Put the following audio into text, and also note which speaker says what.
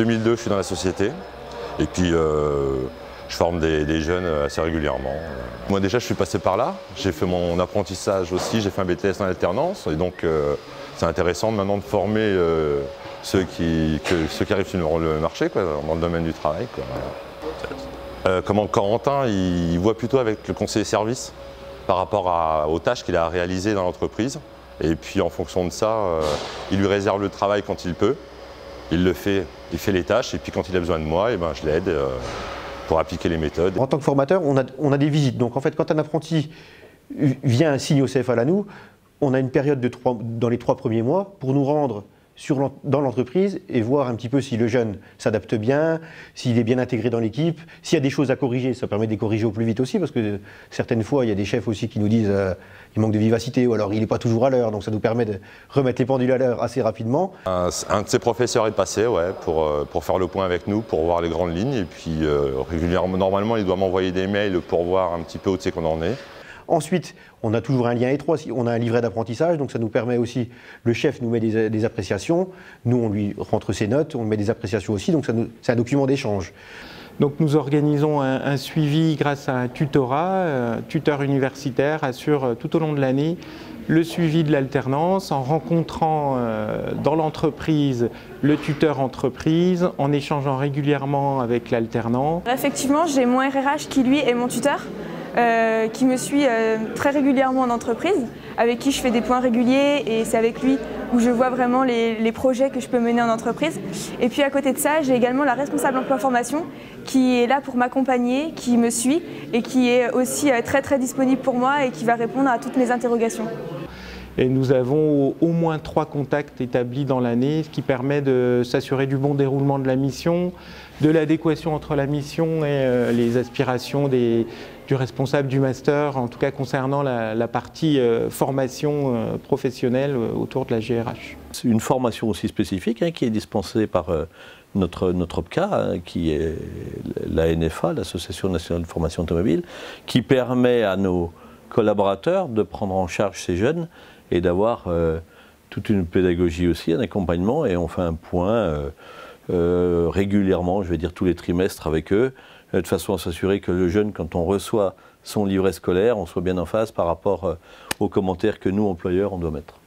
Speaker 1: 2002, je suis dans la société. Et puis, je forme des jeunes assez régulièrement. Moi déjà, je suis passé par là. J'ai fait mon apprentissage aussi. J'ai fait un BTS en alternance. Et donc, c'est intéressant maintenant de former ceux qui arrivent sur le marché, quoi, dans le domaine du travail, quoi. Comment Corentin, il voit plutôt avec le conseiller service par rapport aux tâches qu'il a réalisées dans l'entreprise. Et puis, en fonction de ça, il lui réserve le travail quand il peut. Il le fait, il fait les tâches. Et puis, quand il a besoin de moi, je l'aide pour appliquer les méthodes.
Speaker 2: En tant que formateur, on a des visites. Donc en fait, quand un apprenti vient signer au CFA Lannou, on a une période dans les 3 premiers mois pour nous rendre dans l'entreprise et voir un petit peu si le jeune s'adapte bien, s'il est bien intégré dans l'équipe, s'il y a des choses à corriger. Ça permet de les corriger au plus vite aussi, parce que certaines fois, il y a des chefs aussi qui nous disent il manque de vivacité, ou alors il n'est pas toujours à l'heure. Donc ça nous permet de remettre les pendules à l'heure assez rapidement.
Speaker 1: Un de ses professeurs est passé, ouais, pour faire le point avec nous, pour voir les grandes lignes. Et puis régulièrement, normalement, il doit m'envoyer des mails pour voir un petit peu où c'est qu'on en est.
Speaker 2: Ensuite, on a toujours un lien étroit, on a un livret d'apprentissage, donc ça nous permet aussi, le chef nous met des appréciations, nous on lui rentre ses notes, on met des appréciations aussi, donc c'est un document d'échange.
Speaker 3: Donc nous organisons un suivi grâce à un tutorat, tuteur universitaire assure tout au long de l'année le suivi de l'alternance en rencontrant dans l'entreprise le tuteur entreprise, en échangeant régulièrement avec l'alternant.
Speaker 4: Effectivement, j'ai mon RRH qui lui est mon tuteur. Qui me suit très régulièrement en entreprise, avec qui je fais des points réguliers et c'est avec lui où je vois vraiment les projets que je peux mener en entreprise. Et puis à côté de ça, j'ai également la responsable emploi formation qui est là pour m'accompagner, qui me suit et qui est aussi très disponible pour moi et qui va répondre à toutes mes interrogations.
Speaker 3: Et nous avons au moins 3 contacts établis dans l'année, ce qui permet de s'assurer du bon déroulement de la mission, de l'adéquation entre la mission et les aspirations du responsable du master, en tout cas concernant la partie formation professionnelle autour de la GRH.
Speaker 5: C'est une formation aussi spécifique qui est dispensée par notre OPCA, qui est la NFA, l'Association nationale de formation automobile, qui permet à nos collaborateurs de prendre en charge ces jeunes et d'avoir toute une pédagogie aussi, un accompagnement, et on fait un point régulièrement, je vais dire tous les trimestres avec eux, de façon à s'assurer que le jeune, quand on reçoit son livret scolaire, on soit bien en phase par rapport aux commentaires que nous, employeurs, on doit mettre.